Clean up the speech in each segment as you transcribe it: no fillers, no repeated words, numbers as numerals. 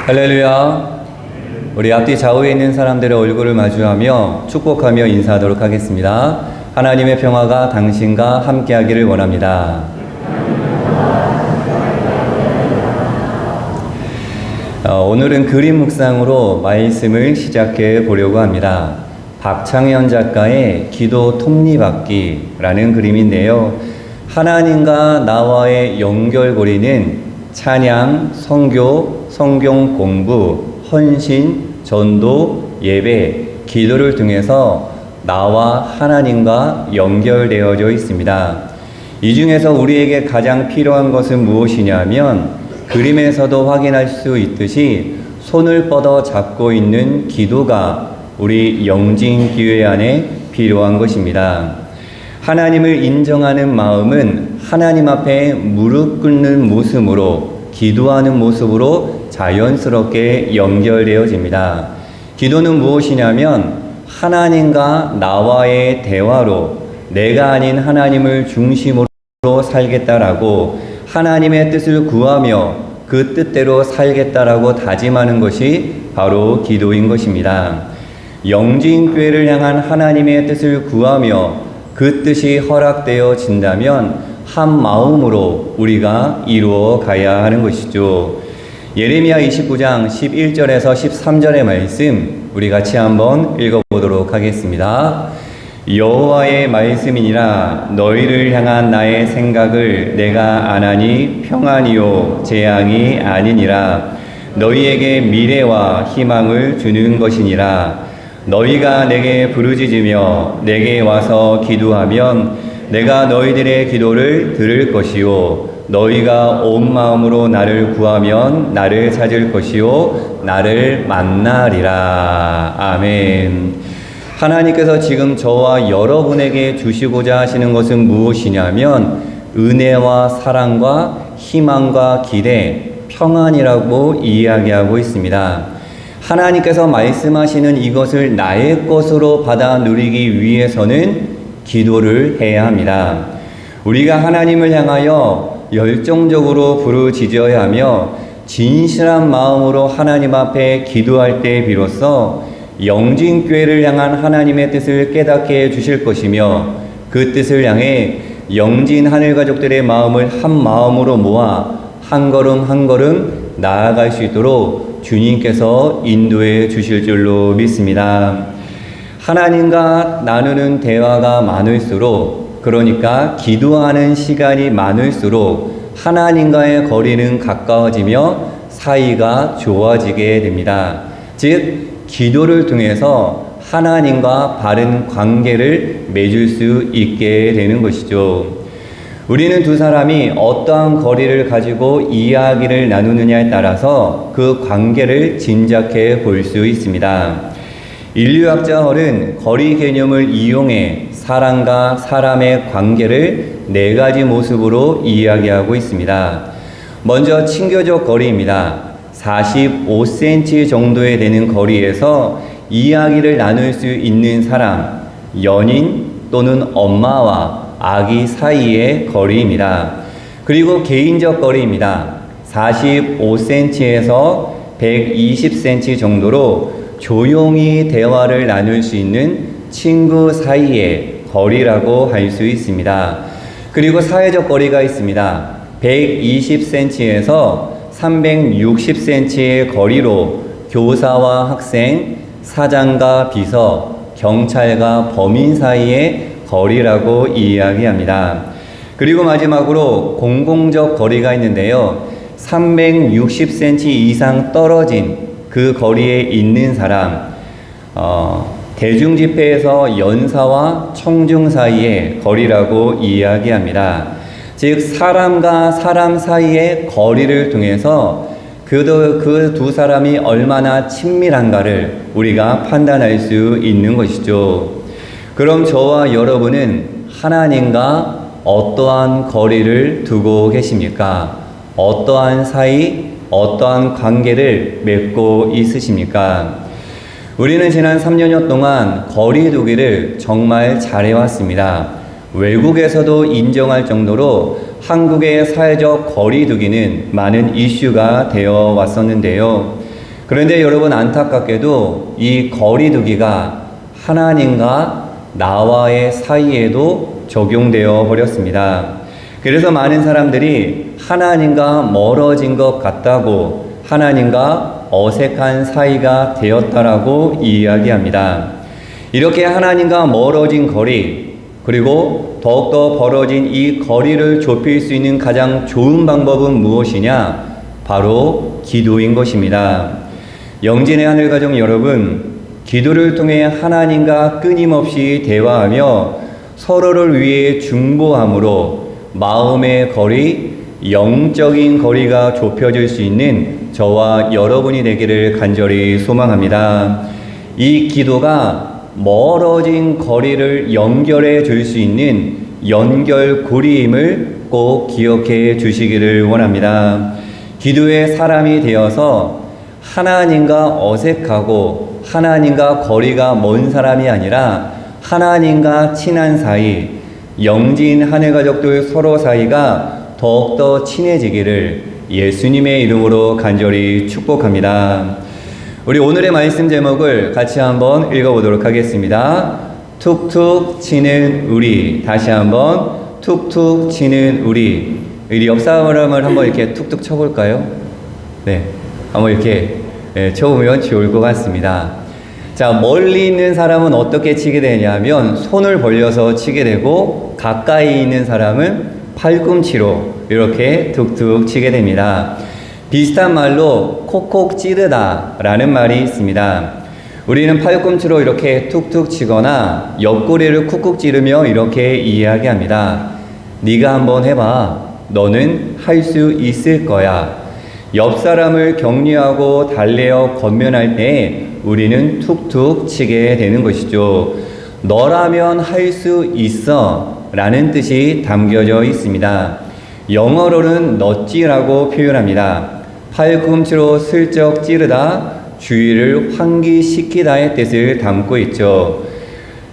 할렐루야. 우리 앞뒤 좌우에 있는 사람들의 얼굴을 마주하며 축복하며 인사하도록 하겠습니다. 하나님의 평화가 당신과 함께하기를 원합니다. 오늘은 그림 묵상으로 말씀을 시작해 보려고 합니다. 박창현 작가의 기도 톱니바퀴라는 그림인데요. 하나님과 나와의 연결고리는 찬양, 선교, 성경 공부, 헌신, 전도, 예배, 기도를 통해서 나와 하나님과 연결되어져 있습니다. 이 중에서 우리에게 가장 필요한 것은 무엇이냐면 그림에서도 확인할 수 있듯이 손을 뻗어 잡고 있는 기도가 우리 영진교회 안에 필요한 것입니다. 하나님을 인정하는 마음은 하나님 앞에 무릎 꿇는 모습으로 기도하는 모습으로 자연스럽게 연결되어집니다. 기도는 무엇이냐면 하나님과 나와의 대화로 내가 아닌 하나님을 중심으로 살겠다라고 하나님의 뜻을 구하며 그 뜻대로 살겠다라고 다짐하는 것이 바로 기도인 것입니다. 영진교회를 향한 하나님의 뜻을 구하며 그 뜻이 허락되어진다면 한 마음으로 우리가 이루어 가야 하는 것이죠. 예레미야 29장 11절에서 13절의 말씀 우리 같이 한번 읽어보도록 하겠습니다. 여호와의 말씀이니라 너희를 향한 나의 생각을 내가 아나니 평안이요 재앙이 아니니라 너희에게 미래와 희망을 주는 것이니라 너희가 내게 부르짖으며 내게 와서 기도하면 내가 너희들의 기도를 들을 것이요 너희가 온 마음으로 나를 구하면 나를 찾을 것이요 나를 만나리라. 아멘. 하나님께서 지금 저와 여러분에게 주시고자 하시는 것은 무엇이냐면 은혜와 사랑과 희망과 기대, 평안이라고 이야기하고 있습니다. 하나님께서 말씀하시는 이것을 나의 것으로 받아 누리기 위해서는 기도를 해야 합니다. 우리가 하나님을 향하여 열정적으로 부르짖어야 하며 진실한 마음으로 하나님 앞에 기도할 때 비로소 영진교회를 향한 하나님의 뜻을 깨닫게 해주실 것이며 그 뜻을 향해 영진 하늘가족들의 마음을 한 마음으로 모아 한 걸음 한 걸음 나아갈 수 있도록 주님께서 인도해 주실 줄로 믿습니다. 하나님과 나누는 대화가 많을수록 그러니까 기도하는 시간이 많을수록 하나님과의 거리는 가까워지며 사이가 좋아지게 됩니다. 즉 기도를 통해서 하나님과 바른 관계를 맺을 수 있게 되는 것이죠. 우리는 두 사람이 어떠한 거리를 가지고 이야기를 나누느냐에 따라서 그 관계를 짐작해 볼 수 있습니다. 인류학자 헐은 거리 개념을 이용해 사람과 사람의 관계를 네 가지 모습으로 이야기하고 있습니다. 먼저 친교적 거리입니다. 45cm 정도에 되는 거리에서 이야기를 나눌 수 있는 사람, 연인 또는 엄마와 아기 사이의 거리입니다. 그리고 개인적 거리입니다. 45cm에서 120cm 정도로 조용히 대화를 나눌 수 있는 친구 사이의 거리라고 할 수 있습니다. 그리고 사회적 거리가 있습니다. 120cm에서 360cm의 거리로 교사와 학생, 사장과 비서, 경찰과 범인 사이의 거리라고 이야기합니다. 그리고 마지막으로 공공적 거리가 있는데요. 360cm 이상 떨어진 그 거리에 있는 사람, 대중집회에서 연사와 청중 사이의 거리라고 이야기합니다. 즉 사람과 사람 사이의 거리를 통해서 그 두 사람이 얼마나 친밀한가를 우리가 판단할 수 있는 것이죠. 그럼 저와 여러분은 하나님과 어떠한 거리를 두고 계십니까? 어떠한 사이, 어떠한 관계를 맺고 있으십니까? 우리는 지난 3년여 동안 거리 두기를 정말 잘해왔습니다. 외국에서도 인정할 정도로 한국의 사회적 거리 두기는 많은 이슈가 되어 왔었는데요. 그런데 여러분, 안타깝게도 이 거리두기가 하나님과 나와의 사이에도 적용되어 버렸습니다. 그래서 많은 사람들이 하나님과 멀어진 것 같다고, 하나님과 어색한 사이가 되었다라고 이야기합니다. 이렇게 하나님과 멀어진 거리, 그리고 더욱더 벌어진 이 거리를 좁힐 수 있는 가장 좋은 방법은 무엇이냐? 바로 기도인 것입니다. 영진의 하늘가족 여러분, 기도를 통해 하나님과 끊임없이 대화하며 서로를 위해 중보함으로 마음의 거리, 영적인 거리가 좁혀질 수 있는 저와 여러분이 되기를 간절히 소망합니다. 이 기도가 멀어진 거리를 연결해 줄 수 있는 연결고리임을 꼭 기억해 주시기를 원합니다. 기도의 사람이 되어서 하나님과 어색하고 하나님과 거리가 먼 사람이 아니라 하나님과 친한 사이, 영진 하늘가족들 서로 사이가 더욱더 친해지기를 예수님의 이름으로 간절히 축복합니다. 우리 오늘의 말씀 제목을 같이 한번 읽어보도록 하겠습니다. 툭툭 치는 우리. 다시 한번 툭툭 치는 우리. 우리 옆 사람을 한번 이렇게 툭툭 쳐볼까요? 네, 한번 이렇게 쳐보면 좋을 것 같습니다. 자, 멀리 있는 사람은 어떻게 치게 되냐면 손을 벌려서 치게 되고, 가까이 있는 사람은 팔꿈치로 이렇게 툭툭 치게 됩니다. 비슷한 말로 콕콕 찌르다 라는 말이 있습니다. 우리는 팔꿈치로 이렇게 툭툭 치거나 옆구리를 쿡쿡 찌르며 이렇게 이야기합니다. 네가 한번 해봐. 너는 할 수 있을 거야. 옆 사람을 격려하고 달래어 권면할 때 우리는 툭툭 치게 되는 것이죠. 너라면 할 수 있어 라는 뜻이 담겨져 있습니다. 영어로는 너찌라고 표현합니다. 팔꿈치로 슬쩍 찌르다, 주의를 환기시키다의 뜻을 담고 있죠.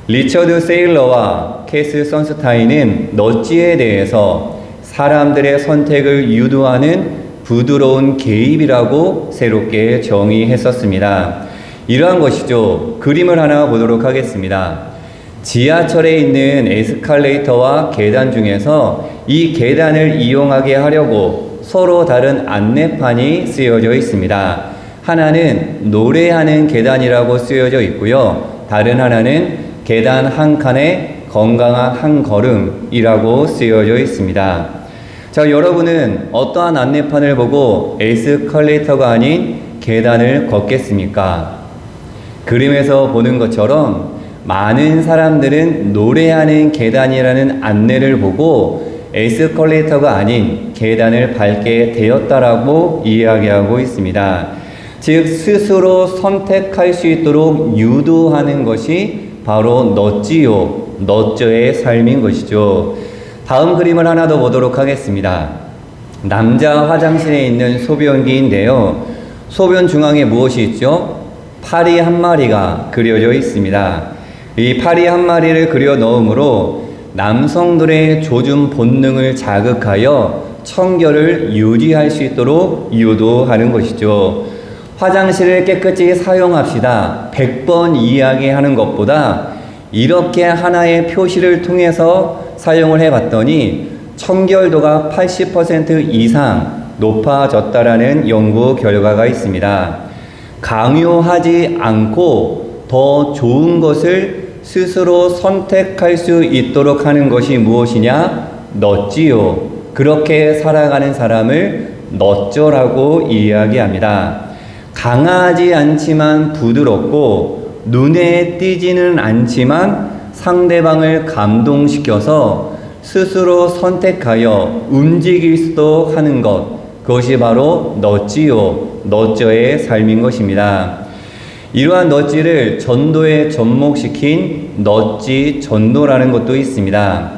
리처드 세일러와 캐스 선스타인은 너찌에 대해서 사람들의 선택을 유도하는 부드러운 개입이라고 새롭게 정의했었습니다. 이러한 것이죠. 그림을 하나 보도록 하겠습니다. 지하철에 있는 에스컬레이터와 계단 중에서 이 계단을 이용하게 하려고 서로 다른 안내판이 쓰여져 있습니다. 하나는 노래하는 계단이라고 쓰여져 있고요. 다른 하나는 계단 한 칸에 건강한 한 걸음이라고 쓰여져 있습니다. 자, 여러분은 어떠한 안내판을 보고 에스컬레이터가 아닌 계단을 걷겠습니까? 그림에서 보는 것처럼 많은 사람들은 노래하는 계단이라는 안내를 보고 에스컬레이터가 아닌 계단을 밟게 되었다라고 이야기하고 있습니다. 즉, 스스로 선택할 수 있도록 유도하는 것이 바로 너찌요, 너저의 삶인 것이죠. 다음 그림을 하나 더 보도록 하겠습니다. 남자 화장실에 있는 소변기인데요. 소변 중앙에 무엇이 있죠? 파리 한 마리가 그려져 있습니다. 이 파리 한 마리를 그려 넣음으로 남성들의 조준 본능을 자극하여 청결을 유지할 수 있도록 유도하는 것이죠. 화장실을 깨끗이 사용합시다. 100번 이야기하는 것보다 이렇게 하나의 표시를 통해서 사용을 해봤더니 청결도가 80% 이상 높아졌다라는 연구 결과가 있습니다. 강요하지 않고 더 좋은 것을 스스로 선택할 수 있도록 하는 것이 무엇이냐? 너찌요. 그렇게 살아가는 사람을 너쩌라고 이야기합니다. 강하지 않지만 부드럽고 눈에 띄지는 않지만 상대방을 감동시켜서 스스로 선택하여 움직일 수도 하는 것, 그것이 바로 너찌요, 너저의 삶인 것입니다. 이러한 너찌를 전도에 접목시킨 너찌 전도라는 것도 있습니다.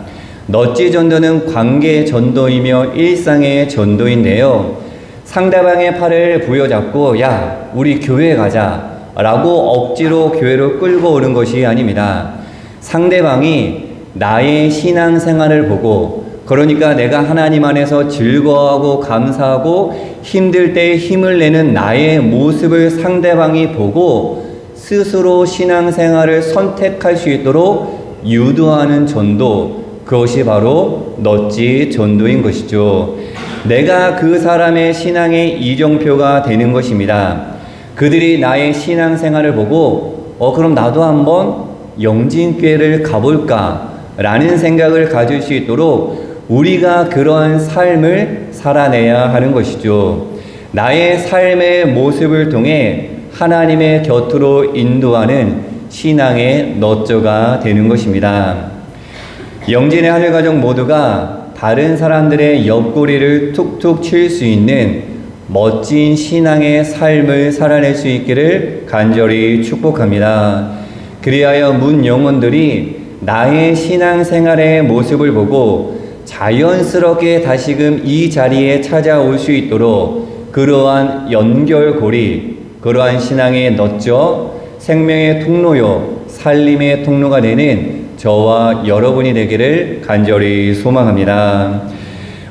너찌 전도는 관계 전도이며 일상의 전도인데요. 상대방의 팔을 부여잡고 야, 우리 교회 가자 라고 억지로 교회로 끌고 오는 것이 아닙니다. 상대방이 나의 신앙생활을 보고 그러니까 내가 하나님 안에서 즐거워하고 감사하고 힘들 때 힘을 내는 나의 모습을 상대방이 보고 스스로 신앙생활을 선택할 수 있도록 유도하는 전도, 그것이 바로 넛지 전도인 것이죠. 내가 그 사람의 신앙의 이정표가 되는 것입니다. 그들이 나의 신앙생활을 보고 그럼 나도 한번 영진교회를 가볼까 라는 생각을 가질 수 있도록 우리가 그러한 삶을 살아내야 하는 것이죠. 나의 삶의 모습을 통해 하나님의 곁으로 인도하는 신앙의 넛저가 되는 것입니다. 영진의 하늘가족 모두가 다른 사람들의 옆구리를 툭툭 칠 수 있는 멋진 신앙의 삶을 살아낼 수 있기를 간절히 축복합니다. 그리하여 문 영혼들이 나의 신앙생활의 모습을 보고 자연스럽게 다시금 이 자리에 찾아올 수 있도록 그러한 연결고리, 그러한 신앙의 넛저, 생명의 통로요, 살림의 통로가 되는 저와 여러분이 되기를 간절히 소망합니다.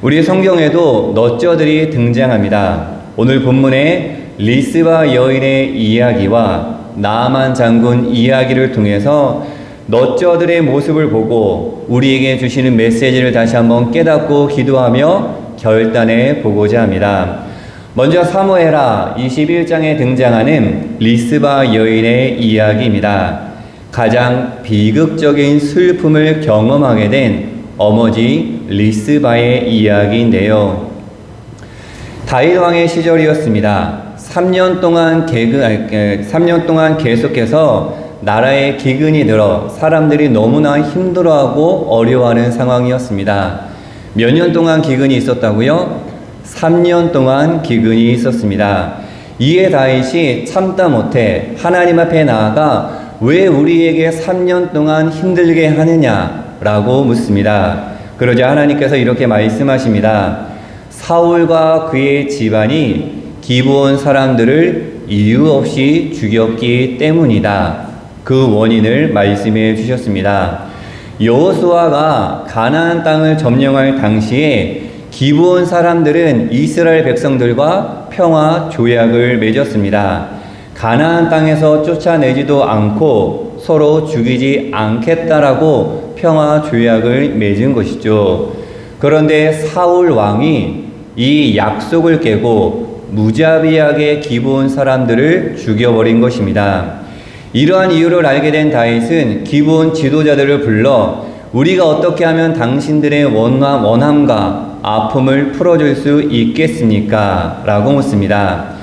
우리 성경에도 넛저들이 등장합니다. 오늘 본문에 리스바 여인의 이야기와 나아만 장군 이야기를 통해서 넛저들의 모습을 보고 우리에게 주시는 메시지를 다시 한번 깨닫고 기도하며 결단해 보고자 합니다. 먼저 사무엘하 21장에 등장하는 리스바 여인의 이야기입니다. 가장 비극적인 슬픔을 경험하게 된 어머니 리스바의 이야기인데요. 다윗 왕의 시절이었습니다. 3년 동안 계속해서 나라에 기근이 들어 사람들이 너무나 힘들어하고 어려워하는 상황이었습니다. 몇 년 동안 기근이 있었다고요? 3년 동안 기근이 있었습니다. 이에 다윗이 참다 못해 하나님 앞에 나아가 왜 우리에게 3년 동안 힘들게 하느냐라고 묻습니다. 그러자 하나님께서 이렇게 말씀하십니다. 사울과 그의 집안이 기브온 사람들을 이유 없이 죽였기 때문이다. 그 원인을 말씀해 주셨습니다. 여호수아가 가나안 땅을 점령할 당시에 기브온 사람들은 이스라엘 백성들과 평화 조약을 맺었습니다. 가나안 땅에서 쫓아내지도 않고 서로 죽이지 않겠다라고 평화 조약을 맺은 것이죠. 그런데 사울 왕이 이 약속을 깨고 무자비하게 기브온 사람들을 죽여버린 것입니다. 이러한 이유를 알게 된 다윗은 기브온 지도자들을 불러 우리가 어떻게 하면 당신들의 원함과 아픔을 풀어줄 수 있겠습니까? 라고 묻습니다.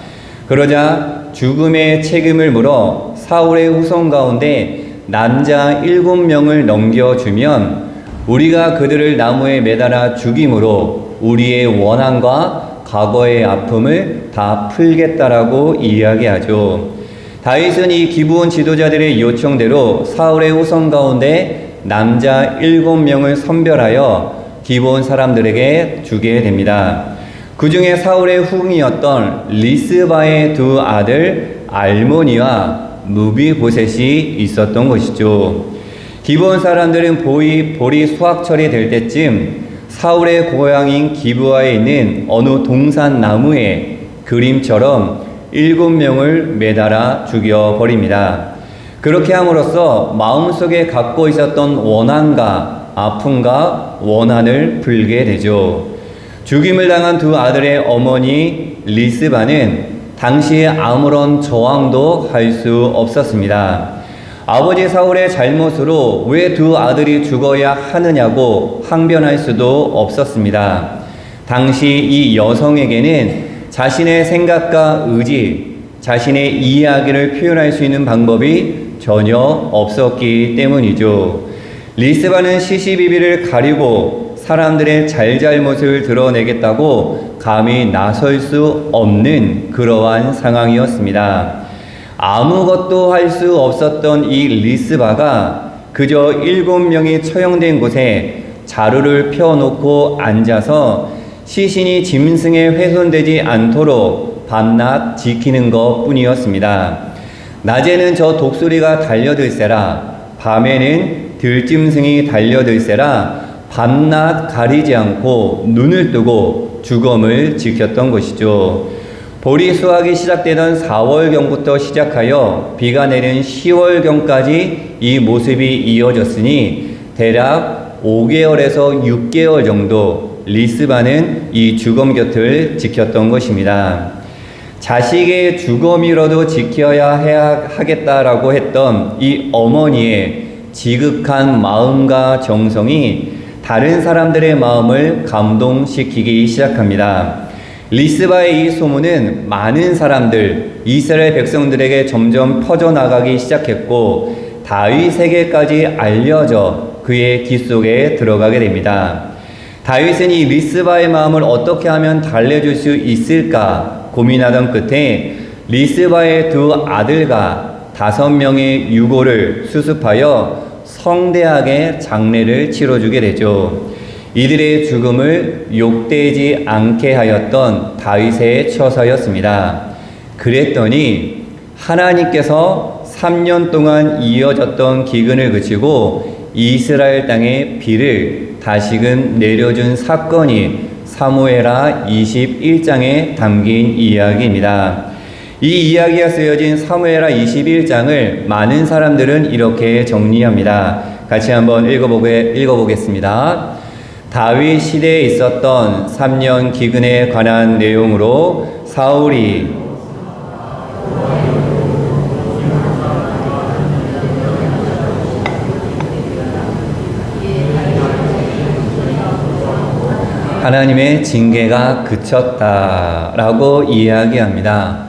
그러자 죽음의 책임을 물어 사울의 후손 가운데 남자 7명을 넘겨주면 우리가 그들을 나무에 매달아 죽임으로 우리의 원한과 과거의 아픔을 다 풀겠다라고 이야기하죠. 다윗은 이 기브온 지도자들의 요청대로 사울의 후손 가운데 남자 7명을 선별하여 기브온 사람들에게 주게 됩니다. 그 중에 사울의 후궁이었던 리스바의 두 아들 알모니와 무비보셋이 있었던 것이죠. 기브온 사람들은 볼이 수확철이 될 때쯤 사울의 고향인 기브아에 있는 어느 동산 나무에 그림처럼 7명을 매달아 죽여버립니다. 그렇게 함으로써 마음속에 갖고 있었던 원한과 아픔과 원한을 풀게 되죠. 죽임을 당한 두 아들의 어머니 리스바는 당시에 아무런 저항도 할 수 없었습니다. 아버지 사울의 잘못으로 왜 두 아들이 죽어야 하느냐고 항변할 수도 없었습니다. 당시 이 여성에게는 자신의 생각과 의지, 자신의 이야기를 표현할 수 있는 방법이 전혀 없었기 때문이죠. 리스바는 시시비비를 가리고 사람들의 잘잘못을 드러내겠다고 감히 나설 수 없는 그러한 상황이었습니다. 아무것도 할 수 없었던 이 리스바가 그저 7명이 처형된 곳에 자루를 펴놓고 앉아서 시신이 짐승에 훼손되지 않도록 밤낮 지키는 것 뿐이었습니다. 낮에는 저 독수리가 달려들세라, 밤에는 들짐승이 달려들세라, 밤낮 가리지 않고 눈을 뜨고 죽음을 지켰던 것이죠. 보리 수확이 시작되던 4월경부터 시작하여 비가 내린 10월경까지 이 모습이 이어졌으니 대략 5개월에서 6개월 정도 리스바는 이 죽음 곁을 지켰던 것입니다. 자식의 죽음이라도 지켜야 하겠다라고 했던 이 어머니의 지극한 마음과 정성이 다른 사람들의 마음을 감동시키기 시작합니다. 리스바의 이 소문은 많은 사람들, 이스라엘 백성들에게 점점 퍼져나가기 시작했고 다윗에게까지 알려져 그의 귀 속에 들어가게 됩니다. 다윗은 이 리스바의 마음을 어떻게 하면 달래줄 수 있을까 고민하던 끝에 리스바의 두 아들과 5명의 유고를 수습하여 성대하게 장례를 치러주게 되죠. 이들의 죽음을 욕되지 않게 하였던 다윗의 처사였습니다. 그랬더니 하나님께서 3년 동안 이어졌던 기근을 그치고 이스라엘 땅에 비를 다시금 내려준 사건이 사무엘하 21장에 담긴 이야기입니다. 이 이야기가 쓰여진 사무엘하 21장을 많은 사람들은 이렇게 정리합니다. 같이 한번 읽어보겠습니다. 다윗 시대에 있었던 3년 기근에 관한 내용으로 사울이 하나님의 징계가 그쳤다라고 이야기합니다.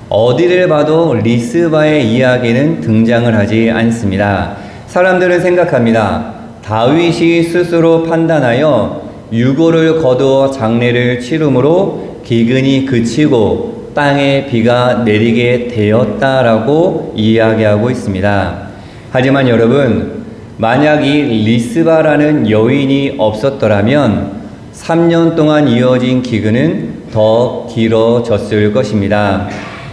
어디를 봐도 리스바의 이야기는 등장을 하지 않습니다. 사람들은 생각합니다. 다윗이 스스로 판단하여 유고를 거두어 장례를 치름으로 기근이 그치고 땅에 비가 내리게 되었다라고 이야기하고 있습니다. 하지만 여러분, 만약 이 리스바라는 여인이 없었더라면 3년 동안 이어진 기근은 더 길어졌을 것입니다.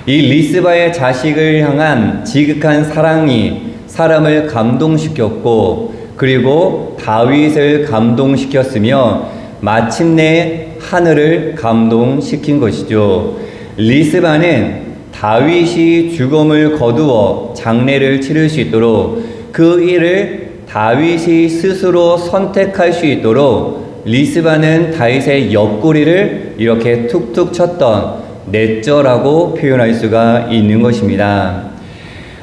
이 리스바의 자식을 향한 지극한 사랑이 사람을 감동시켰고 그리고 다윗을 감동시켰으며 마침내 하늘을 감동시킨 것이죠. 리스바는 다윗이 죽음을 거두어 장례를 치를 수 있도록 그 일을 다윗이 스스로 선택할 수 있도록 리스바는 다윗의 옆구리를 이렇게 툭툭 쳤던 내저라고 표현할 수가 있는 것입니다.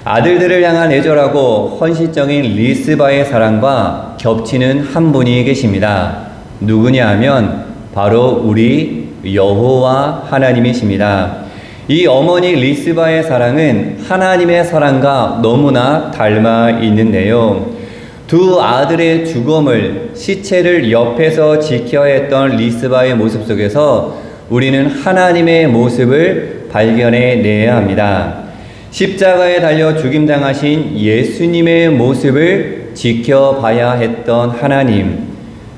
아들들을 향한 애절하고 헌신적인 리스바의 사랑과 겹치는 한 분이 계십니다. 누구냐 하면 바로 우리 여호와 하나님이십니다. 이 어머니 리스바의 사랑은 하나님의 사랑과 너무나 닮아 있는데요. 두 아들의 죽음을 시체를 옆에서 지켜야 했던 리스바의 모습 속에서 우리는 하나님의 모습을 발견해 내야 합니다. 십자가에 달려 죽임당하신 예수님의 모습을 지켜봐야 했던 하나님,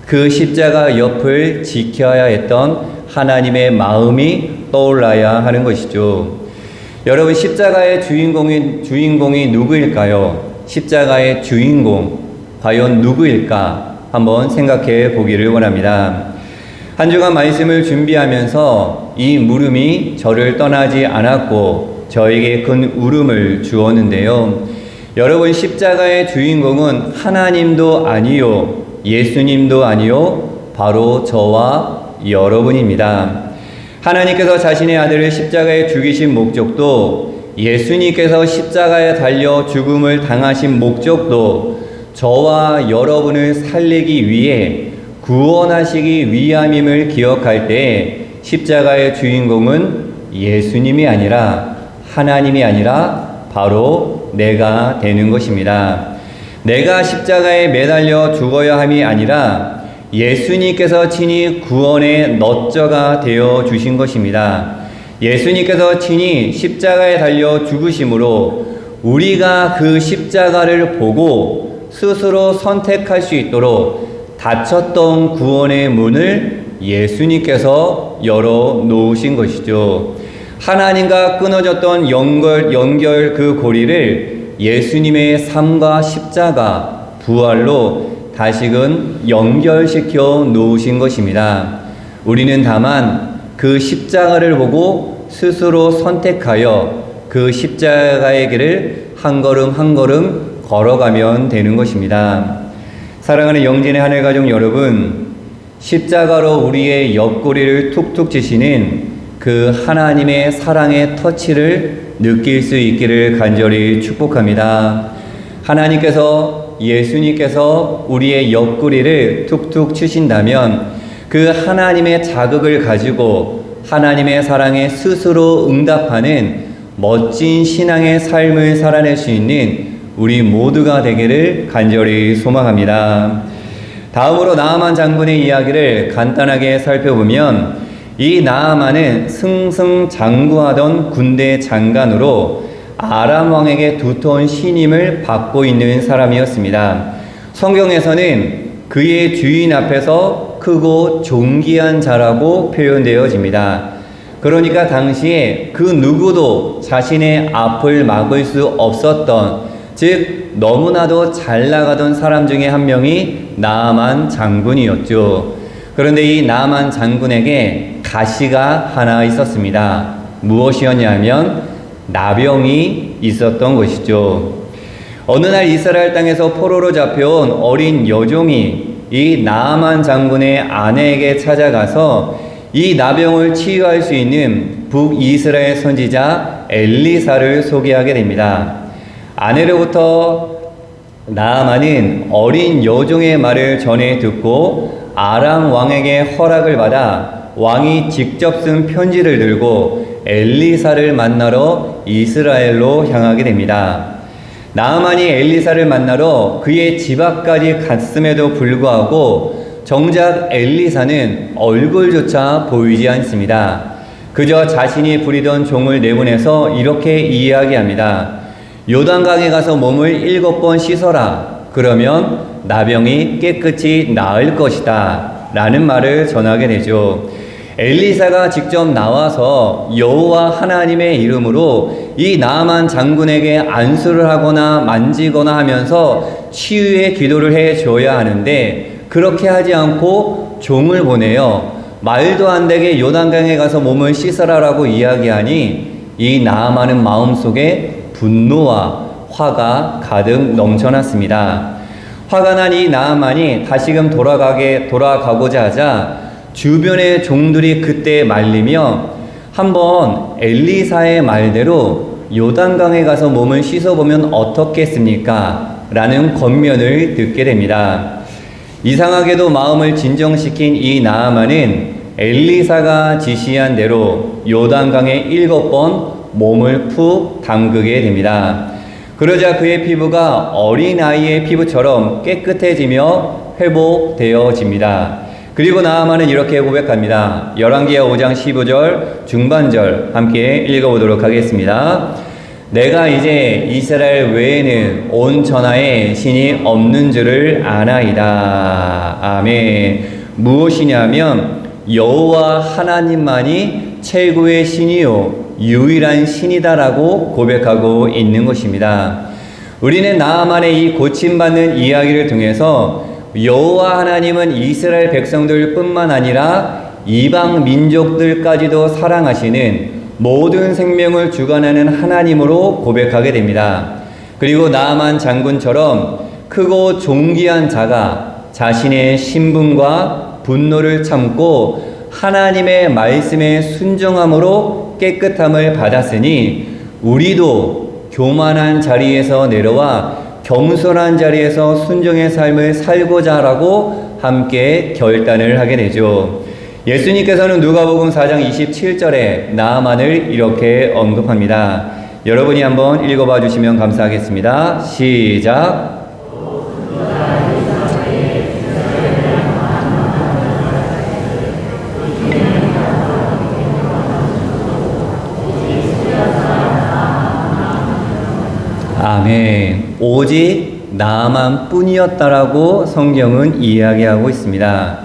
그 십자가 옆을 지켜야 했던 하나님의 마음이 떠올라야 하는 것이죠. 여러분, 십자가의 주인공이 누구일까요? 십자가의 주인공 과연 누구일까? 한번 생각해 보기를 원합니다. 한 주간 말씀을 준비하면서 이 물음이 저를 떠나지 않았고 저에게 큰 울음을 주었는데요. 여러분, 십자가의 주인공은 하나님도 아니요, 예수님도 아니요, 바로 저와 여러분입니다. 하나님께서 자신의 아들을 십자가에 죽이신 목적도, 예수님께서 십자가에 달려 죽음을 당하신 목적도 저와 여러분을 살리기 위해 구원하시기 위함임을 기억할 때 십자가의 주인공은 예수님이 아니라, 하나님이 아니라 바로 내가 되는 것입니다. 내가 십자가에 매달려 죽어야 함이 아니라 예수님께서 친히 구원의 너저가 되어 주신 것입니다. 예수님께서 친히 십자가에 달려 죽으심으로 우리가 그 십자가를 보고 스스로 선택할 수 있도록 닫혔던 구원의 문을 예수님께서 열어 놓으신 것이죠. 하나님과 끊어졌던 연결 그 고리를 예수님의 삶과 십자가, 부활로 다시금 연결시켜 놓으신 것입니다. 우리는 다만 그 십자가를 보고 스스로 선택하여 그 십자가의 길을 한 걸음 한 걸음 걸어가면 되는 것입니다. 사랑하는 영진의 하늘가족 여러분, 십자가로 우리의 옆구리를 툭툭 치시는 그 하나님의 사랑의 터치를 느낄 수 있기를 간절히 축복합니다. 하나님께서, 예수님께서 우리의 옆구리를 툭툭 치신다면 그 하나님의 자극을 가지고 하나님의 사랑에 스스로 응답하는 멋진 신앙의 삶을 살아낼 수 있는 우리 모두가 되기를 간절히 소망합니다. 다음으로 나아만 장군의 이야기를 간단하게 살펴보면 이 나아만은 승승장구하던 군대 장관으로 아람 왕에게 두터운 신임을 받고 있는 사람이었습니다. 성경에서는 그의 주인 앞에서 크고 존귀한 자라고 표현되어집니다. 그러니까 당시에 그 누구도 자신의 앞을 막을 수 없었던, 즉 너무나도 잘 나가던 사람 중에 한 명이 나아만 장군이었죠. 그런데 이 나아만 장군에게 가시가 하나 있었습니다. 무엇이었냐면 나병이 있었던 것이죠. 어느 날 이스라엘 땅에서 포로로 잡혀온 어린 여종이 이 나아만 장군의 아내에게 찾아가서 이 나병을 치유할 수 있는 북이스라엘 선지자 엘리사를 소개하게 됩니다. 아내로부터 나아만은 어린 여종의 말을 전해 듣고 아람 왕에게 허락을 받아 왕이 직접 쓴 편지를 들고 엘리사를 만나러 이스라엘로 향하게 됩니다. 나아만이 엘리사를 만나러 그의 집 앞까지 갔음에도 불구하고 정작 엘리사는 얼굴조차 보이지 않습니다. 그저 자신이 부리던 종을 내보내서 이렇게 이야기합니다. 요단강에 가서 몸을 7번 씻어라. 그러면 나병이 깨끗이 나을 것이다. 라는 말을 전하게 되죠. 엘리사가 직접 나와서 여호와 하나님의 이름으로 이 나아만 장군에게 안수를 하거나 만지거나 하면서 치유의 기도를 해줘야 하는데 그렇게 하지 않고 종을 보내요. 말도 안 되게 요단강에 가서 몸을 씻어라라고 이야기하니 이 나아만은 마음속에 분노와 화가 가득 넘쳐났습니다. 화가 난 이 나아만이 다시금 돌아가고자 하자 주변의 종들이 그때 말리며 한번 엘리사의 말대로 요단강에 가서 몸을 씻어보면 어떻겠습니까? 라는 권면을 듣게 됩니다. 이상하게도 마음을 진정시킨 이 나아만은 엘리사가 지시한 대로 요단강에 7번 몸을 푹 담그게 됩니다. 그러자 그의 피부가 어린아이의 피부처럼 깨끗해지며 회복되어집니다. 그리고 나아만은 이렇게 고백합니다. 열왕기하 5장 15절 중반절 함께 읽어보도록 하겠습니다. 내가 이제 이스라엘 외에는 온 천하에 신이 없는 줄을 아나이다. 아멘. 무엇이냐면 여호와 하나님만이 최고의 신이요 유일한 신이다라고 고백하고 있는 것입니다. 우리는 나아만의 이 고침받는 이야기를 통해서 여호와 하나님은 이스라엘 백성들 뿐만 아니라 이방 민족들까지도 사랑하시는 모든 생명을 주관하는 하나님으로 고백하게 됩니다. 그리고 나아만 장군처럼 크고 존귀한 자가 자신의 신분과 분노를 참고 하나님의 말씀에 순종함으로 깨끗함을 받았으니 우리도 교만한 자리에서 내려와 겸손한 자리에서 순종의 삶을 살고자 하라고 함께 결단을 하게 되죠. 예수님께서는 누가복음 4장 27절에 나아만을 이렇게 언급합니다. 여러분이 한번 읽어봐 주시면 감사하겠습니다. 시작. 아멘. 오직 나아만 뿐이었다라고 성경은 이야기하고 있습니다.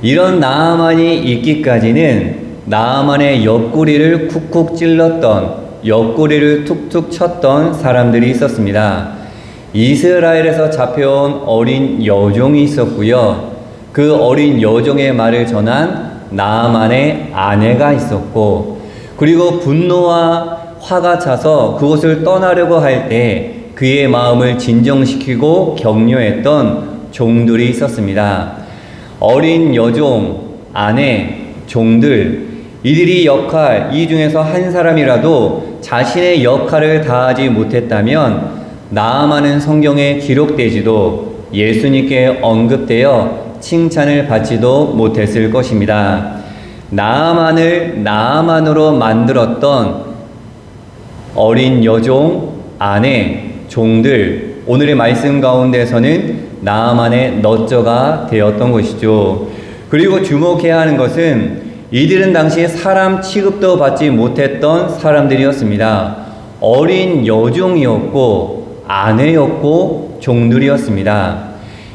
이런 나아만이 있기까지는 나아만의 옆구리를 쿡쿡 찔렀던, 옆구리를 툭툭 쳤던 사람들이 있었습니다. 이스라엘에서 잡혀온 어린 여종이 있었고요. 그 어린 여종의 말을 전한 나아만의 아내가 있었고, 그리고 분노와 화가 차서 그곳을 떠나려고 할 때 그의 마음을 진정시키고 격려했던 종들이 있었습니다. 어린 여종, 아내, 종들, 이들이 이 중에서 한 사람이라도 자신의 역할을 다하지 못했다면 나아만은 성경에 기록되지도 예수님께 언급되어 칭찬을 받지도 못했을 것입니다. 나아만을 나아만으로 만들었던 어린 여종, 아내, 종들, 오늘의 말씀 가운데서는 나아만의 너저가 되었던 것이죠. 그리고 주목해야 하는 것은 이들은 당시 사람 취급도 받지 못했던 사람들이었습니다. 어린 여종이었고 아내였고 종들이었습니다.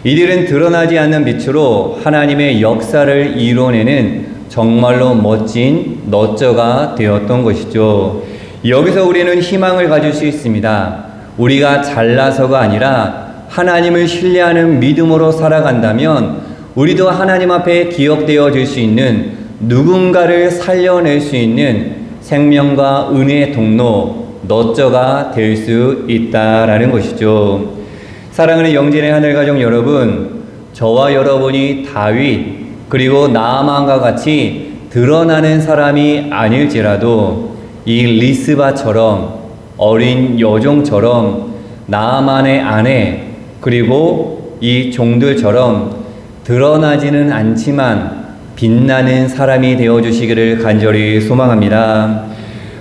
이들은 드러나지 않는 빛으로 하나님의 역사를 이뤄내는 정말로 멋진 너저가 되었던 것이죠. 여기서 우리는 희망을 가질 수 있습니다. 우리가 잘나서가 아니라 하나님을 신뢰하는 믿음으로 살아간다면 우리도 하나님 앞에 기억되어질 수 있는, 누군가를 살려낼 수 있는 생명과 은혜의 통로, 너저가 될 수 있다라는 것이죠. 사랑하는 영진의 하늘가족 여러분, 저와 여러분이 다윗 그리고 나아만과 같이 드러나는 사람이 아닐지라도 이 리스바처럼, 어린 여종처럼, 나아만의 아내 그리고 이 종들처럼 드러나지는 않지만 빛나는 사람이 되어주시기를 간절히 소망합니다.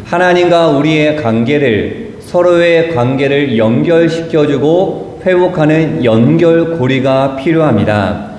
하나님과 우리의 관계를, 서로의 관계를 연결시켜주고 회복하는 연결고리가 필요합니다.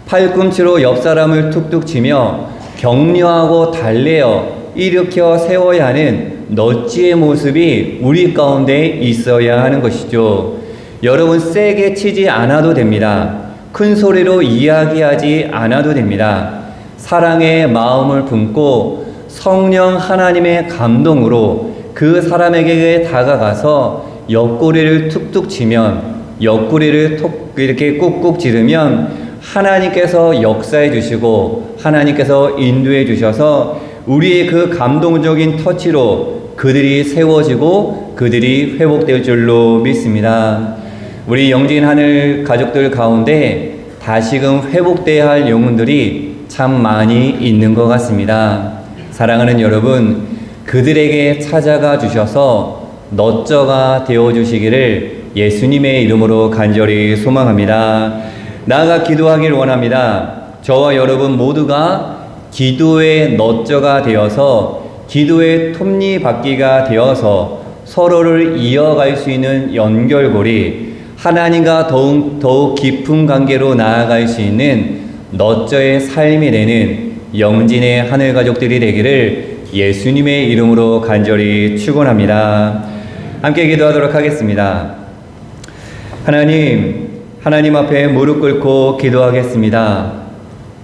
팔꿈치로 옆 사람을 툭툭 치며 격려하고 달래어 일으켜 세워야 하는 너지의 모습이 우리 가운데 있어야 하는 것이죠. 여러분, 세게 치지 않아도 됩니다. 큰 소리로 이야기하지 않아도 됩니다. 사랑의 마음을 품고 성령 하나님의 감동으로 그 사람에게 다가가서 옆구리를 툭툭 치면, 옆구리를 톡 이렇게 꾹꾹 찌르면 하나님께서 역사해 주시고 하나님께서 인도해 주셔서 우리의 그 감동적인 터치로 그들이 세워지고 그들이 회복될 줄로 믿습니다. 우리 영진 하늘 가족들 가운데 다시금 회복돼야 할 영혼들이 참 많이 있는 것 같습니다. 사랑하는 여러분, 그들에게 찾아가 주셔서 너저가 되어 주시기를 예수님의 이름으로 간절히 소망합니다. 나아가 기도하길 원합니다. 저와 여러분 모두가 기도의 너저가 되어서, 기도의 톱니바퀴가 되어서 서로를 이어갈 수 있는 연결고리, 하나님과 더욱 깊은 관계로 나아갈 수 있는 너저의 삶이 되는 영진의 하늘 가족들이 되기를 예수님의 이름으로 간절히 축원합니다. 함께 기도하도록 하겠습니다. 하나님 앞에 무릎 꿇고 기도하겠습니다.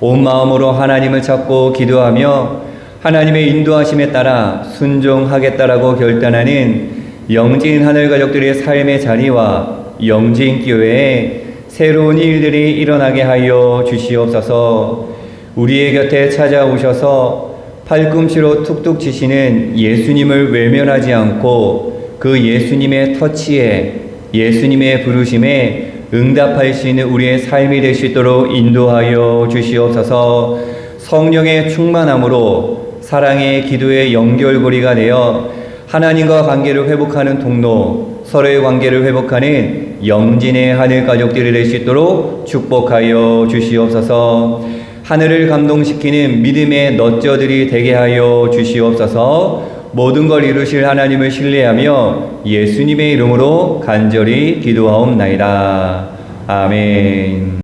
온 마음으로 하나님을 찾고 기도하며 하나님의 인도하심에 따라 순종하겠다라고 결단하는 영진 하늘 가족들의 삶의 자리와 영진 교회에 새로운 일들이 일어나게 하여 주시옵소서. 우리의 곁에 찾아오셔서 팔꿈치로 툭툭 치시는 예수님을 외면하지 않고 그 예수님의 터치에, 예수님의 부르심에 응답할 수 있는 우리의 삶이 될 수 있도록 인도하여 주시옵소서. 성령의 충만함으로 사랑의 기도의 연결고리가 되어 하나님과 관계를 회복하는 통로, 서로의 관계를 회복하는 영진의 하늘 가족들이 될 수 있도록 축복하여 주시옵소서. 하늘을 감동시키는 믿음의 너저들이 되게 하여 주시옵소서. 모든 걸 이루실 하나님을 신뢰하며 예수님의 이름으로 간절히 기도하옵나이다. 아멘.